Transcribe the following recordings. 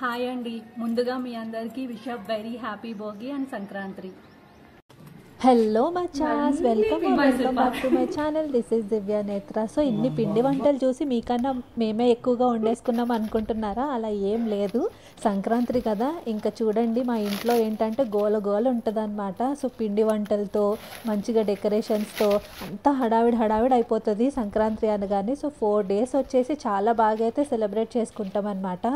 Hi అండి, ముందుగా మీ అందరికీ wish of very happy Bhogi and Sankranti. Hello machas, welcome back to my channel. This is Divya Netra. So ఇన్ని పిండి వంటలు చూసి మీకన్నా మేమే ఎక్కువగా వండేసుకున్నాం అనుకుంటున్నారా? అలా ఏం లేదు. సంక్రాంతి కదా, ఇంకా చూడండి మా ఇంట్లో ఏంటంటే గోల గోల ఉంటుంది అనమాట. సో పిండి వంటలతో మంచిగా డెకరేషన్స్తో అంతా హడావిడి అయిపోతుంది సంక్రాంతి అనగానే. సో 4 days వచ్చేసి చాలా బాగా అయితే సెలబ్రేట్ చేసుకుంటాం అనమాట.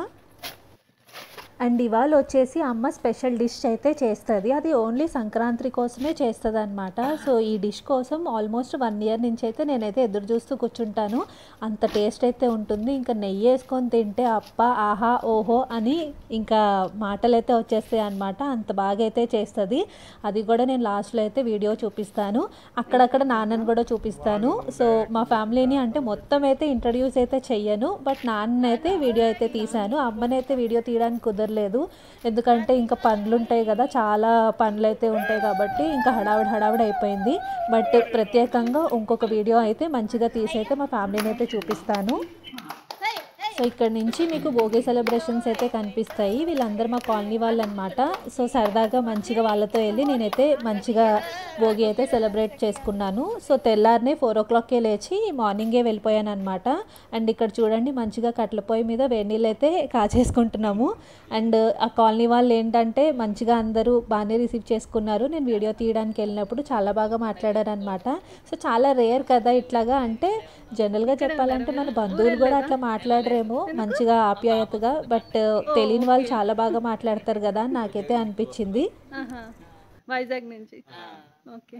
అండ్ ఇవాళ వచ్చేసి అమ్మ స్పెషల్ డిష్ అయితే చేస్తుంది. అది ఓన్లీ సంక్రాంతి కోసమే చేస్తుంది అనమాట. సో ఈ డిష్ కోసం ఆల్మోస్ట్ 1 year నుంచి అయితే నేనైతే ఎదురు చూస్తూ కూర్చుంటాను. అంత టేస్ట్ అయితే ఉంటుంది. ఇంకా నెయ్యి వేసుకొని తింటే అప్ప ఆహా ఓహో అని ఇంకా మాటలు అయితే వచ్చేస్తాయి అనమాట. అంత బాగా అయితే చేస్తుంది. అది కూడా నేను లాస్ట్లో అయితే వీడియో చూపిస్తాను. అక్కడక్కడ నాన్నని కూడా చూపిస్తాను. సో మా ఫ్యామిలీని అంటే మొత్తం అయితే ఇంట్రడ్యూస్ అయితే చెయ్యను, బట్ నాన్నైతే వీడియో అయితే తీశాను. అమ్మనైతే వీడియో తీయడానికి కుదరలేదు, ఎందుకంటే ఇంకా పనులు ఉంటాయి కదా, చాలా పనులు అయితే ఉంటాయి కాబట్టి ఇంకా హడావిడి అయిపోయింది. బట్ ప్రత్యేకంగా ఇంకొక వీడియో అయితే మంచిగా తీసైతే మా ఫ్యామిలీని అయితే చూపిస్తాను. సో ఇక్కడ నుంచి మీకు భోగి సెలబ్రేషన్స్ అయితే కనిపిస్తాయి. వీళ్ళందరూ మా కాలనీ వాళ్ళు అనమాట. సో సరదాగా మంచిగా వాళ్ళతో వెళ్ళి నేనైతే మంచిగా భోగి అయితే సెలబ్రేట్ చేసుకున్నాను. సో తెల్లారినే 4 o'clockకే లేచి మార్నింగే వెళ్ళిపోయాను అనమాట. అండ్ ఇక్కడ చూడండి మంచిగా కట్ల పొయ్యి మీద వేడినీళ్ళు అయితే కాచేసుకుంటున్నాము. అండ్ ఆ కాలనీ వాళ్ళు ఏంటంటే మంచిగా అందరూ బాగానే రిసీవ్ చేసుకున్నారు. నేను వీడియో తీయడానికి వెళ్ళినప్పుడు చాలా బాగా మాట్లాడారు అనమాట. సో చాలా రేర్ కదా ఇట్లాగా, అంటే జనరల్గా చెప్పాలంటే మన బంధువులు కూడా అట్లా మాట్లాడరేమో మంచిగా ఆప్యాయతగా, బట్ తెలియని వాళ్ళు చాలా బాగా మాట్లాడతారు కదా నాకైతే అనిపించింది. వైజాగ్ నుంచి ఓకే.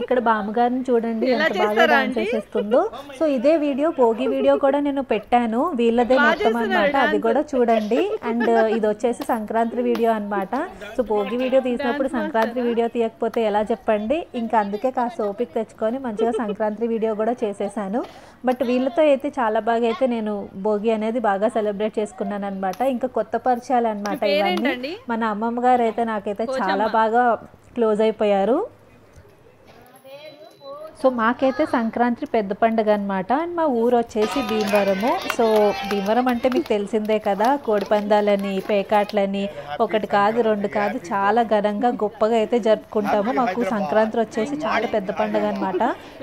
ఇక్కడ బామ్మగారిని చూడండి ఎంత బాగా డాన్స్ చేసేస్తుందో. సో ఇదే వీడియో భోగి వీడియో కూడా నేను పెట్టాను, వీళ్ళదే మొత్తం అనమాట. అది కూడా చూడండి. అండ్ ఇది వచ్చేసి సంక్రాంతి వీడియో అనమాట. సో భోగి వీడియో తీసినప్పుడు సంక్రాంతి వీడియో తీయకపోతే ఎలా చెప్పండి. ఇంకా అందుకే కాస్త ఓపిక తెచ్చుకొని మంచిగా సంక్రాంతి వీడియో కూడా చేసేసాను. బట్ వీళ్ళతో అయితే చాలా బాగా అయితే నేను భోగి అనేది బాగా సెలబ్రేట్ చేసుకున్నాను అనమాట. ఇంకా కొత్త పరిచయాలు అనమాట ఇవన్నీ. మన అమ్మమ్మ గారు అయితే నాకైతే చాలా బాగా క్లోజ్ అయిపోయారు. సో మాకైతే సంక్రాంతి పెద్ద పండుగ అనమాట. అండ్ మా ఊరు వచ్చేసి భీమవరము. సో భీమవరం అంటే మీకు తెలిసిందే కదా, కోడిపందాలని పేకాట్లని 1 కాదు 2 కాదు చాలా ఘనంగా గొప్పగా అయితే జరుపుకుంటాము. మాకు సంక్రాంతి వచ్చేసి చాలా పెద్ద పండుగ అనమాట.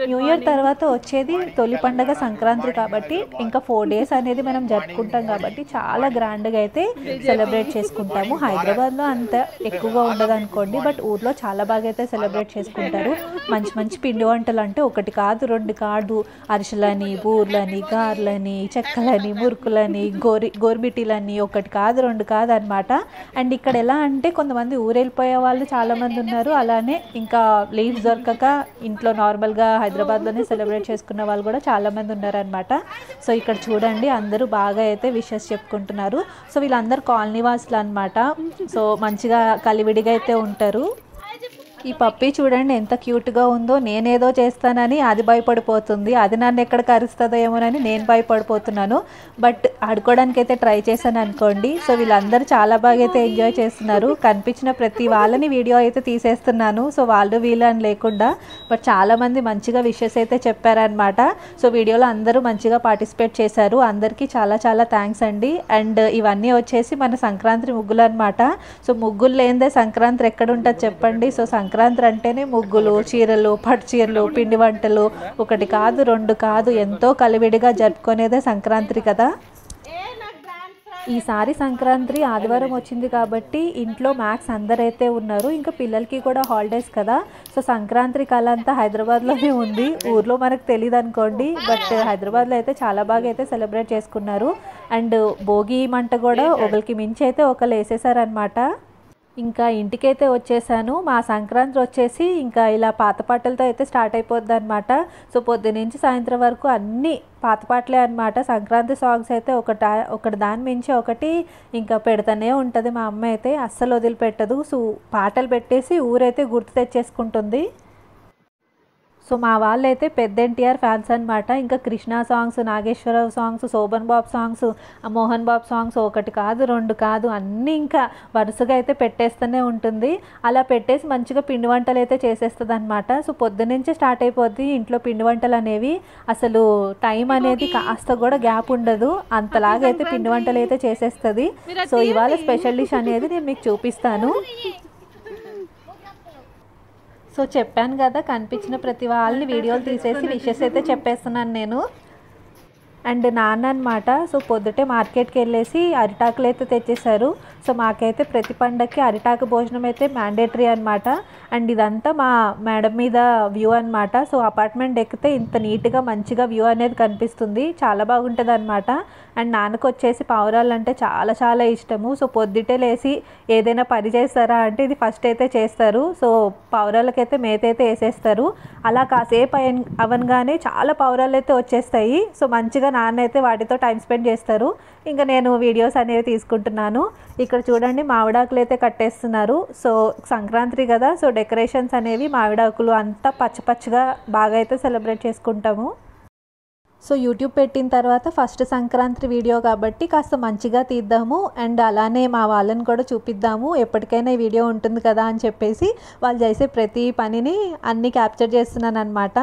న్యూ ఇయర్ తర్వాత వచ్చేది తొలి పండుగ సంక్రాంతి కాబట్టి ఇంకా 4 days అనేది మనం జరుపుకుంటాం కాబట్టి చాలా గ్రాండ్గా అయితే సెలబ్రేట్ చేసుకుంటాము. హైదరాబాద్లో అంత ఎక్కువగా ఉండదు అనుకోండి, బట్ ఊర్లో చాలా బాగా అయితే సెలబ్రేట్ చేసుకుంటారు. మంచి పిండి వంటలు అంటే 1 కాదు 2 కాదు, అరిసెలని బూర్లని గార్లని చెక్కలని మురుకులని గోర్మిటీలని 1 కాదు 2 కాదు అనమాట. అండ్ ఇక్కడ ఎలా అంటే కొంతమంది ఊరెళ్ళిపోయే వాళ్ళు చాలామంది ఉన్నారు. అలానే ఇంకా లీవ్స్ దొరకక ఇంట్లో నార్మల్గా హైదరాబాద్లోనే సెలబ్రేట్ చేసుకున్న వాళ్ళు కూడా చాలామంది ఉన్నారనమాట. సో ఇక్కడ చూడండి అందరూ బాగా అయితే విషెస్ చెప్పుకుంటున్నారు. సో వీళ్ళందరూ కాలనీ వాసులు అనమాట. సో మంచిగా కలివిడిగా అయితే ఉంటారు. ఈ పప్పి చూడండి ఎంత క్యూట్గా ఉందో. నేనేదో చేస్తానని అది భయపడిపోతుంది, అది నన్ను ఎక్కడ కరుస్తుందో ఏమోనని నేను భయపడిపోతున్నాను. బట్ ఆడుకోవడానికి అయితే ట్రై చేశాను అనుకోండి. సో వీళ్ళందరూ చాలా బాగా అయితే ఎంజాయ్ చేస్తున్నారు. కనిపించిన ప్రతి వాళ్ళని వీడియో అయితే తీసేస్తున్నాను. సో వాళ్ళు వీళ్ళు అని లేకుండా, బట్ చాలామంది మంచిగా విషెస్ అయితే చెప్పారనమాట. సో వీడియోలో అందరూ మంచిగా పార్టిసిపేట్ చేశారు. అందరికీ చాలా థ్యాంక్స్ అండి. అండ్ ఇవన్నీ వచ్చేసి మన సంక్రాంతి ముగ్గులు అనమాట. సో ముగ్గులు లేనిదే సంక్రాంతి ఎక్కడ ఉంటుంది చెప్పండి. సో సంక్రాంతి అంటేనే ముగ్గులు, చీరలు, పట్టు చీరలు, పిండి వంటలు 1 కాదు 2 కాదు ఎంతో కలివిడిగా జరుపుకునేదే సంక్రాంతి కదా. ఈసారి సంక్రాంతి ఆదివారం వచ్చింది కాబట్టి ఇంట్లో మ్యాక్స్ అందరైతే ఉన్నారు. ఇంకా పిల్లలకి కూడా హాలిడేస్ కదా. సో సంక్రాంతి కళ అంతా హైదరాబాద్లోనే ఉంది, ఊర్లో మనకు తెలియదు అనుకోండి. బట్ హైదరాబాద్లో అయితే చాలా బాగా అయితే సెలబ్రేట్ చేసుకున్నారు. అండ్ భోగి మంట కూడా ఒకరికి మించి అయితే ఒకరు వేసేసారనమాట. ఇంకా ఇంటికైతే వచ్చేసాను. మా సంక్రాంతి వచ్చేసి ఇంకా ఇలా పాత పాటలతో అయితే స్టార్ట్ అయిపోద్ది అనమాట. సో పొద్దున్న నుంచి సాయంత్రం వరకు అన్నీ పాత పాటలే అనమాట. సంక్రాంతి సాంగ్స్ అయితే ఒకటి దాని మించి ఒకటి ఇంకా పెడుతూనే ఉంటుంది మా అమ్మ అయితే, అస్సలు వదిలిపెట్టదు. సో పాటలు పెట్టేసి ఊరైతే గుర్తు తెచ్చేసుకుంటుంది. సో మా వాళ్ళైతే పెద్ద ఎన్టీఆర్ ఫ్యాన్స్ అనమాట. ఇంకా కృష్ణ సాంగ్స్, నాగేశ్వరరావు సాంగ్స్, శోభన్ బాబు సాంగ్స్, మోహన్ బాబు సాంగ్స్ ఒకటి కాదు 2 కాదు అన్నీ ఇంకా వరుసగా అయితే పెట్టేస్తూనే ఉంటుంది. అలా పెట్టేసి మంచిగా పిండి వంటలు అయితే చేసేస్తుంది అనమాట. సో పొద్దునుంచే స్టార్ట్ అయిపోద్ది ఇంట్లో పిండి వంటలు అనేవి. అసలు టైం అనేది కాస్త కూడా గ్యాప్ ఉండదు, అంతలాగా అయితే పిండి వంటలు అయితే చేసేస్తుంది. సో ఇవాళ స్పెషల్ డిష్ అనేది నేను మీకు చూపిస్తాను. సో చెప్పాను కదా, కనిపించిన ప్రతి వాళ్ళని వీడియోలు తీసేసి విషెస్ అయితే చెప్పేస్తున్నాను నేను. అండ్ నాన్న అనమాట. సో పొద్దుటే మార్కెట్కి వెళ్ళేసి అరిటాకులు అయితే తెచ్చేశారు. సో మాకైతే ప్రతి పండగకి అరిటాకు భోజనం అయితే మ్యాండేటరీ అనమాట. అండ్ ఇదంతా మా మేడం మీద వ్యూ అనమాట. సో అపార్ట్మెంట్ ఎక్కితే ఇంత నీట్గా మంచిగా వ్యూ అనేది కనిపిస్తుంది, చాలా బాగుంటుంది అనమాట. అండ్ నాన్నకు వచ్చేసి పావురాలు అంటే చాలా చాలా ఇష్టము. సో పొద్దుటే లేసి ఏదైనా పని చేస్తారా అంటే ఇది ఫస్ట్ అయితే చేస్తారు. సో పావురాలకైతే మేత అయితే వేసేస్తారు. అలా కాసేపు అవనగానే చాలా పావురాలు అయితే వచ్చేస్తాయి. సో మంచిగా నాన్న అయితే వాటితో టైం స్పెండ్ చేస్తారు. ఇంకా నేను వీడియోస్ అనేవి తీసుకుంటున్నాను. ఇక్కడ చూడండి మామిడాకులు అయితే కట్టేస్తున్నారు. సో సంక్రాంతి కదా, సో డెకరేషన్స్ అనేవి మామిడాకులు అంతా పచ్చపచ్చగా బాగా అయితే సెలబ్రేట్ చేసుకుంటాము. సో యూట్యూబ్ పెట్టిన తర్వాత ఫస్ట్ సంక్రాంతి వీడియో కాబట్టి కాస్త మంచిగా తీద్దాము, అండ్ అలానే మా వాళ్ళని కూడా చూపిద్దాము, ఎప్పటికైనా ఈ వీడియో ఉంటుంది కదా అని చెప్పేసి వాళ్ళు చేసే ప్రతి పనిని అన్నీ క్యాప్చర్ చేస్తున్నాను అనమాట.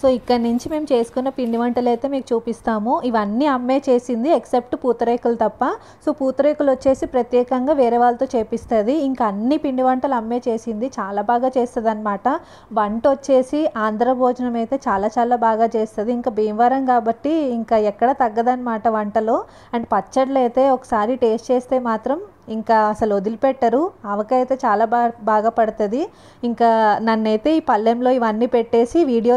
సో ఇక్కడ నుంచి మేము చేసుకున్న పిండి వంటలు అయితే మీకు చూపిస్తాము. ఇవన్నీ అమ్మే చేసింది ఎక్సెప్ట్ పూతరేకులు తప్ప. సో పూతరేకులు వచ్చేసి ప్రత్యేకంగా వేరే వాళ్ళతో చేపిస్తుంది. ఇంకా అన్ని పిండి వంటలు అమ్మే చేసింది, చాలా బాగా చేస్తుంది అనమాట. వంట వచ్చేసి ఆంధ్ర భోజనం అయితే చాలా చాలా బాగా చేస్తుంది. ఇంకా భీమవరం కాబట్టి ఇంకా ఎక్కడ తగ్గదనమాట వంటలో. అండ్ పచ్చళ్ళు అయితే ఒకసారి టేస్ట్ చేస్తే మాత్రం ఇంకా అసలు వదిలిపెట్టరు. ఆవకాయ అయితే చాలా బాగా పడుతుంది. ఇంకా నన్నైతే ఈ పళ్ళెంలో ఇవన్నీ పెట్టేసి వీడియో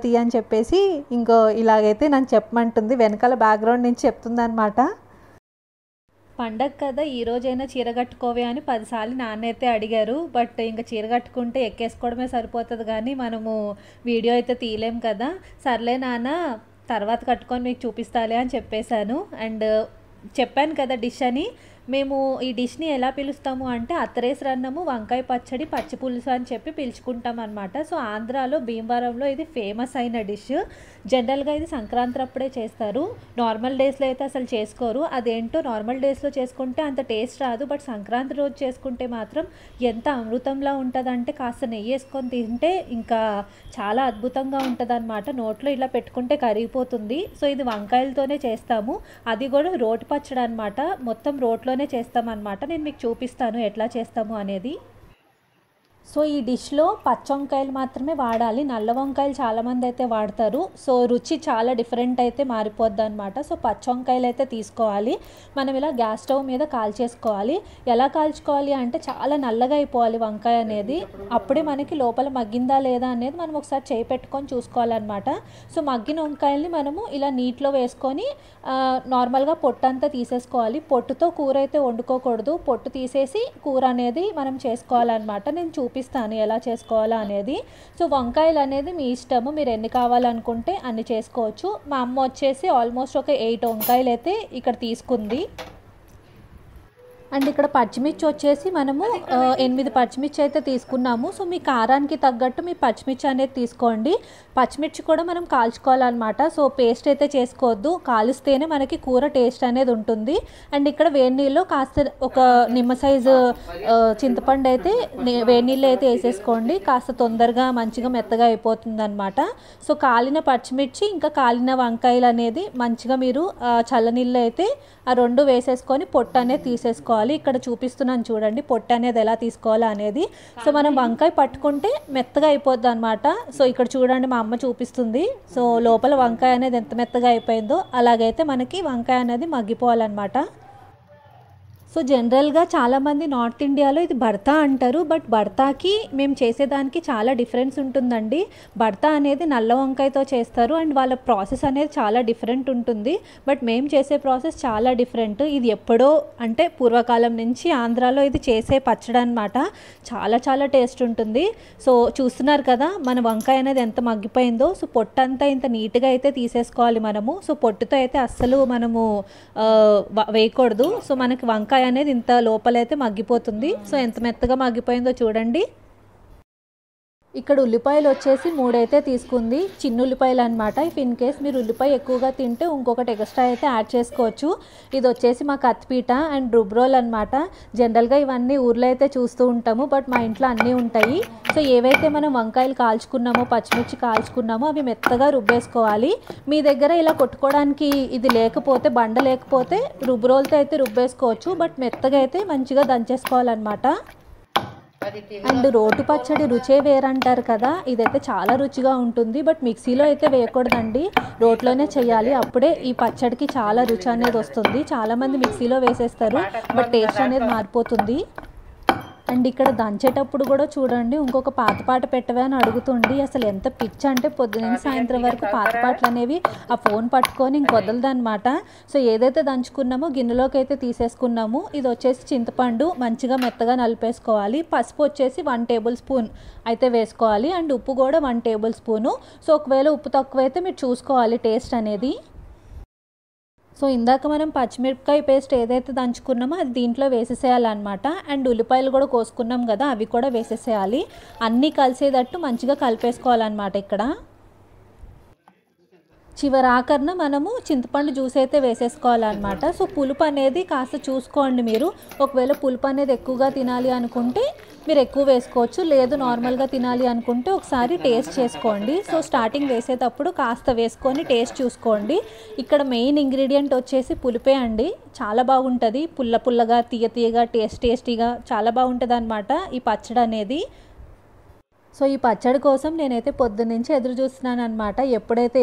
తీ అని చెప్పేసి ఇంకో ఇలాగైతే నన్ను చెప్పమంటుంది, వెనకాల బ్యాక్గ్రౌండ్ నుంచి చెప్తుంది అనమాట. పండగ కదా ఈరోజైనా చీర కట్టుకోవే అని 10 సార్లు నాన్న అయితే అడిగారు. బట్ ఇంకా చీర కట్టుకుంటే ఎక్కేసుకోవడమే సరిపోతుంది కానీ మనము వీడియో అయితే తీయలేం కదా. సర్లే నాన్న తర్వాత కట్టుకొని మీకు చూపిస్తాలే అని చెప్పేశాను. అండ్ చెప్పాను కదా డిష్ అని. మేము ఈ డిష్ని ఎలా పిలుస్తాము అంటే అత్తరేసరి అన్నము, వంకాయ పచ్చడి, పచ్చి పులుసు అని చెప్పి పిలుచుకుంటాం అనమాట. సో ఆంధ్రాలో భీమవరంలో ఇది ఫేమస్ అయిన డిష్. జనరల్గా ఇది సంక్రాంతి అప్పుడే చేస్తారు, నార్మల్ డేస్లో అయితే అసలు చేసుకోరు. అదేంటో నార్మల్ డేస్లో చేసుకుంటే అంత టేస్ట్ రాదు, బట్ సంక్రాంతి రోజు చేసుకుంటే మాత్రం ఎంత అమృతంలా ఉంటుందంటే కాస్త నెయ్యి వేసుకొని తింటే ఇంకా చాలా అద్భుతంగా ఉంటుంది అనమాట. నోట్లో ఇలా పెట్టుకుంటే కరిగిపోతుంది. సో ఇది వంకాయలతోనే చేస్తాము, అది కూడా రోటి పచ్చడి అనమాట. మొత్తం రోట్లో చేస్తామన్నమాట. నేను మీకు చూపిస్తాను ఎట్లా చేస్తాము అనేది. సో ఈ డిష్లో పచ్చ వంకాయలు మాత్రమే వాడాలి, నల్ల వంకాయలు చాలామంది అయితే వాడతారు. సో రుచి చాలా డిఫరెంట్ అయితే మారిపోద్ది అనమాట. సో పచ్చ వంకాయలు అయితే తీసుకోవాలి. మనం ఇలా గ్యాస్ స్టవ్ మీద కాల్చేసుకోవాలి. ఎలా కాల్చుకోవాలి అంటే చాలా నల్లగా అయిపోవాలి వంకాయ అనేది. అప్పుడే మనకి లోపల మగ్గిందా లేదా అనేది మనం ఒకసారి చేయి పెట్టుకొని చూసుకోవాలన్నమాట. సో మగ్గిన వంకాయల్ని మనము ఇలా నీటిలో వేసుకొని నార్మల్గా పొట్టు అంతా తీసేసుకోవాలి. పొట్టుతో కూర అయితే వండుకోకూడదు, పొట్టు తీసేసి కూర అనేది మనం చేసుకోవాలన్నమాట. నేను చూపిస్తాను ఎలా చేసుకోవాలా అనేది. సో వంకాయలు అనేది మీ ఇష్టము, మీరు ఎన్ని కావాలనుకుంటే అన్ని చేసుకోవచ్చు. మా అమ్మ వచ్చేసి ఆల్మోస్ట్ ఒక 8 వంకాయలు అయితే ఇక్కడ తీసుకుంది. అండ్ ఇక్కడ పచ్చిమిర్చి వచ్చేసి మనము 8 పచ్చిమిర్చి అయితే తీసుకున్నాము. సో మీ కారానికి తగ్గట్టు మీ పచ్చిమిర్చి అనేది తీసుకోండి. పచ్చిమిర్చి కూడా మనం కాల్చుకోవాలన్నమాట. సో పేస్ట్ అయితే చేసుకోవద్దు, కాలుస్తేనే మనకి కూర టేస్ట్ అనేది ఉంటుంది. అండ్ ఇక్కడ వేడి నీళ్ళు కాస్త ఒక నిమ్మ సైజు చింతపండు అయితే వేడి నీళ్ళు అయితే వేసేసుకోండి, కాస్త తొందరగా మంచిగా మెత్తగా అయిపోతుంది అనమాట. సో కాలిన పచ్చిమిర్చి ఇంకా కాలిన వంకాయలు అనేది మంచిగా మీరు చల్లనీళ్ళు అయితే ఆ 2 వేసేసుకొని పొట్టు అనేది తీసేసుకోవాలి. ఇక్కడ చూపిస్తున్నాను చూడండి పొట్టు అనేది ఎలా తీసుకోవాలా అనేది. సో మనం వంకాయ పట్టుకుంటే మెత్తగా అయిపోద్ది అనమాట. సో ఇక్కడ చూడండి మా అమ్మ చూపిస్తుంది. సో లోపల వంకాయ అనేది ఎంత మెత్తగా అయిపోయిందో అలాగైతే మనకి వంకాయ అనేది మగ్గిపోవాలన్నమాట. సో జనరల్గా చాలామంది నార్త్ ఇండియాలో ఇది భర్తా అంటారు, బట్ భర్తాకి మేము చేసేదానికి చాలా డిఫరెన్స్ ఉంటుందండి. భర్తా అనేది నల్ల వంకాయతో చేస్తారు అండ్ వాళ్ళ ప్రాసెస్ అనేది చాలా డిఫరెంట్ ఉంటుంది. బట్ మేము చేసే ప్రాసెస్ చాలా డిఫరెంట్. ఇది ఎప్పుడో అంటే పూర్వకాలం నుంచి ఆంధ్రాలో ఇది చేసే పచ్చడి అనమాట. చాలా చాలా టేస్ట్ ఉంటుంది. సో చూస్తున్నారు కదా మన వంకాయ అనేది ఎంత మగ్గిపోయిందో. సో పొట్టు అంతా ఇంత నీట్గా అయితే తీసేసుకోవాలి మనము. సో పొట్టుతో అయితే అస్సలు మనము వేయకూడదు. సో మనకి వంకాయ అనేది ఇంత లోపలైతే మగ్గిపోతుంది. సో ఎంత మెత్తగా మగ్గిపోయిందో చూడండి. ఇక్కడ ఉల్లిపాయలు వచ్చేసి 3 అయితే తీసుకుంది, చిన్న ఉల్లిపాయలు అనమాట. ఇఫ్ ఇన్ కేస్ మీరు ఉల్లిపాయ ఎక్కువగా తింటే ఇంకొకటి ఎక్స్ట్రా అయితే యాడ్ చేసుకోవచ్చు. ఇది వచ్చేసి మా కత్తిపీట అండ్ రుబ్రోల్ అనమాట. జనరల్గా ఇవన్నీ ఊర్లో అయితే చూస్తూ ఉంటాము, బట్ మా ఇంట్లో అన్నీ ఉంటాయి. సో ఏవైతే మనం వంకాయలు కాల్చుకున్నామో, పచ్చిమిర్చి కాల్చుకున్నామో అవి మెత్తగా రుబ్బేసుకోవాలి. మీ దగ్గర ఇలా కొట్టుకోవడానికి ఇది లేకపోతే, బండ లేకపోతే రుబ్రోల్తో అయితే రుబ్బేసుకోవచ్చు, బట్ మెత్తగా అయితే మంచిగా దంచేసుకోవాలన్నమాట. అండ్ రోటు పచ్చడి రుచే వేరంటారు కదా, ఇదైతే చాలా రుచిగా ఉంటుంది. బట్ మిక్సీలో అయితే వేయకూడదండి, రోట్లోనే చేయాలి. అప్పుడే ఈ పచ్చడికి చాలా రుచి అనేది వస్తుంది. చాలామంది మిక్సీలో వేసేస్తారు, బట్ టేస్ట్ అనేది మారిపోతుంది. అండ్ ఇక్కడ దంచేటప్పుడు కూడా చూడండి, ఇంకొక పాత పెట్టవే అని అడుగుతుంది. అసలు ఎంత పిచ్చి అంటే పొద్దున్న సాయంత్రం వరకు పాత పాటలు అనేవి ఆ ఫోన్ పట్టుకొని ఇంకొదలదనమాట. సో ఏదైతే దంచుకున్నామో గిన్నెలోకి అయితే తీసేసుకున్నాము. ఇది వచ్చేసి చింతపండు మంచిగా మెత్తగా నలిపేసుకోవాలి. పసుపు వచ్చేసి 1 టేబుల్ స్పూన్ అయితే వేసుకోవాలి. అండ్ ఉప్పు కూడా 1 టేబుల్ స్పూను. సో ఒకవేళ ఉప్పు తక్కువ అయితే మీరు చూసుకోవాలి టేస్ట్ అనేది. సో ఇందాక మనం పచ్చిమిరపకాయ పేస్ట్ ఏదైతే దంచుకున్నామో అది దీంట్లో వేసేసేయాలన్నమాట. అండ్ ఉల్లిపాయలు కూడా కోసుకున్నాం కదా, అవి కూడా వేసేసేయాలి. అన్నీ కలిసేటట్టు మంచిగా కలిపేసుకోవాలన్నమాట. ఇక్కడ చివరాకరణ మనము చింతపండు జ్యూస్ అయితే వేసేసుకోవాలన్నమాట. సో పులుపు అనేది కాస్త చూసుకోండి మీరు. ఒకవేళ పులుపు అనేది ఎక్కువగా తినాలి అనుకుంటే మీరు ఎక్కువ వేసుకోవచ్చు, లేదు నార్మల్గా తినాలి అనుకుంటే ఒకసారి టేస్ట్ చేసుకోండి. సో స్టార్టింగ్ వేసేటప్పుడు కాస్త వేసుకొని టేస్ట్ చూసుకోండి. ఇక్కడ మెయిన్ ఇంగ్రీడియంట్ వచ్చేసి పులుపే అండి. చాలా బాగుంటుంది, పుల్లగా తీయగా టేస్టీగా చాలా బాగుంటుంది అనమాట ఈ పచ్చడి అనేది. సో ఈ పచ్చడి కోసం నేనైతే పొద్దున్నుంచి ఎదురు చూస్తున్నాను అనమాట,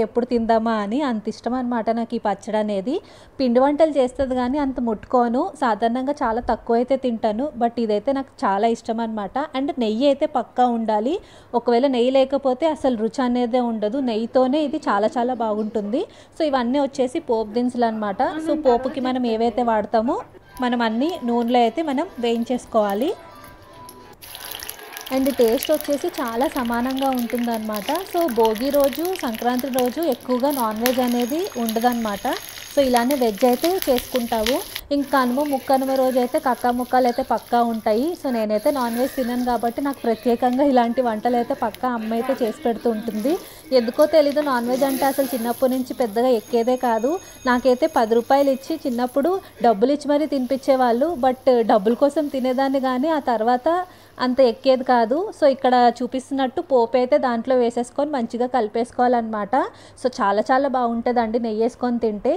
ఎప్పుడు తిందామా అని. అంత ఇష్టం అనమాట నాకు ఈ పచ్చడి అనేది. పిండి వంటలు చేస్తుంది కానీ అంత ముట్టుకోను, సాధారణంగా చాలా తక్కువ అయితే తింటాను. బట్ ఇదైతే నాకు చాలా ఇష్టం అనమాట. అండ్ నెయ్యి అయితే పక్కా ఉండాలి. ఒకవేళ నెయ్యి లేకపోతే అసలు రుచి అనేదే ఉండదు. నెయ్యితోనే ఇది చాలా బాగుంటుంది. సో ఇవన్నీ వచ్చేసి పోపు దినుసులు అనమాట. సో పోపుకి మనం ఏవైతే వాడతామో మనం అన్నీ నూనెలో అయితే మనం వేయించేసుకోవాలి. అండ్ టేస్ట్ వచ్చేసి చాలా సమానంగా ఉంటుందన్నమాట. సో భోగి రోజు, సంక్రాంతి రోజు ఎక్కువగా నాన్ వెజ్ అనేది ఉండదన్నమాట. సో ఇలానే వెజ్ అయితే చేసుకుంటావు. ఇంకా కనుమ, ముక్కనుమ రోజు అయితే కక్క ముక్కలు అయితే పక్కా ఉంటాయి. సో నేనైతే నాన్ వెజ్ తినను కాబట్టి నాకు ప్రత్యేకంగా ఇలాంటి వంటలు అయితే పక్కా అమ్మ అయితే చేసి పెడుతూ ఉంటుంది. ఎందుకో తెలీదు, నాన్ వెజ్ అంటే అసలు చిన్నప్పటి నుంచి పెద్దగా ఎక్కేదే కాదు. నాకైతే 10 రూపాయలు ఇచ్చి చిన్నప్పుడు డబ్బులు ఇచ్చి మరీ తినిపించేవాళ్ళు. బట్ డబ్బుల కోసం తినేదాన్ని కానీ ఆ తర్వాత అంత ఎక్కేది కాదు. సో ఇక్కడ చూపిస్తున్నట్టు పోపు అయితే దాంట్లో వేసేసుకొని మంచిగా కలిపేసుకోవాలన్నమాట. సో చాలా బాగుంటుందండి నెయ్యి వేసుకొని తింటే.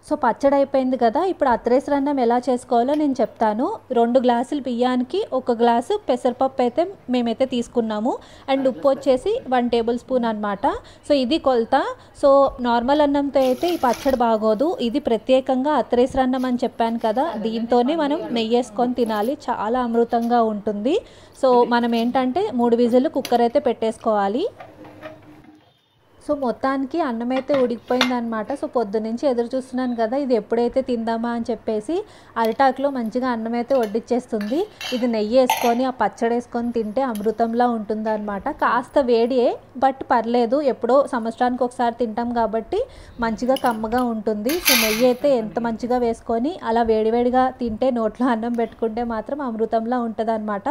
సో పచ్చడి అయిపోయింది కదా, ఇప్పుడు అత్రేసరన్నం ఎలా చేసుకోవాలో నేను చెప్తాను. 2 గ్లాసులు బియ్యానికి 1 గ్లాసు పెసరపప్పు అయితే మేమైతే తీసుకున్నాము. అండ్ ఉప్పు వచ్చేసి 1 టేబుల్ స్పూన్ అనమాట. సో ఇది కొలత. సో నార్మల్ అన్నంతో అయితే ఈ పచ్చడి బాగోదు. ఇది ప్రత్యేకంగా అత్రేసరన్నం అని చెప్పాను కదా, దీంతోనే మనం నెయ్యి వేసుకొని తినాలి. చాలా అమృతంగా ఉంటుంది. సో మనం ఏంటంటే 3 విజిల్లు కుక్కర్ అయితే పెట్టేసుకోవాలి. సో మొత్తానికి అన్నం అయితే ఉడికిపోయిందనమాట. సో పొద్దున్నుంచి ఎదురు చూస్తున్నాను కదా, ఇది ఎప్పుడైతే తిందామా అని చెప్పేసి. అరిటాకులో మంచిగా అన్నం అయితే వడ్డిచ్చేస్తుంది. ఇది నెయ్యి వేసుకొని ఆ పచ్చడి వేసుకొని తింటే అమృతంలా ఉంటుందన్నమాట. కాస్త వేడియే, బట్ పర్లేదు, ఎప్పుడో సంవత్సరానికి ఒకసారి తింటాం కాబట్టి మంచిగా కమ్మగా ఉంటుంది. సో నెయ్యి అయితే ఎంత మంచిగా వేసుకొని అలా వేడివేడిగా తింటే, నోట్లో అన్నం పెట్టుకుంటే మాత్రం అమృతంలా ఉంటుంది అనమాట.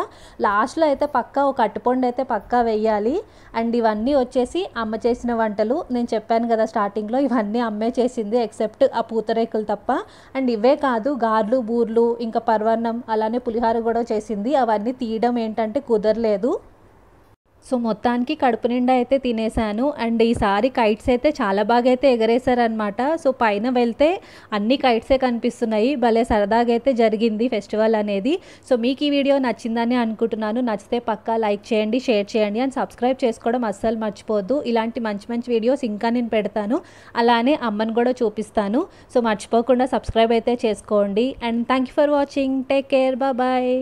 లాస్ట్లో అయితే పక్కా ఒక అరటిపండు అయితే పక్కా వేయాలి. అండ్ ఇవన్నీ వచ్చేసి అమ్మ చేసిన వంటలు. నేను చెప్పాను కదా స్టార్టింగ్లో, ఇవన్నీ అమ్మే చేసింది ఎక్సెప్ట్ ఆ పూతరేకులు తప్ప. అండ్ ఇవే కాదు, గార్లు, బూర్లు, ఇంకా పర్వన్నం, అలానే పులిహోర కూడా చేసింది. అవన్నీ తీయడం ఏంటంటే కుదరలేదు. సో మొత్తానికి కడుపు నిండా అయితే తినేసాను. అండ్ ఈసారి కైట్స్ అయితే చాలా బాగా అయితే ఎగరేశారనమాట. సో పైన వెళ్తే అన్ని కైట్సే కనిపిస్తున్నాయి. భలే సరదాగా అయితే జరిగింది ఫెస్టివల్ అనేది. సో మీకు ఈ వీడియో నచ్చిందని అనుకుంటున్నాను. నచ్చితే పక్కా లైక్ చేయండి, షేర్ చేయండి అండ్ సబ్స్క్రైబ్ చేసుకోవడం అస్సలు మర్చిపోవద్దు. ఇలాంటి మంచి వీడియోస్ ఇంకా నేను పెడతాను. అలానే అమ్మని కూడా చూపిస్తాను. సో మర్చిపోకుండా సబ్స్క్రైబ్ అయితే చేసుకోండి. And thank you for watching. Take care, bye.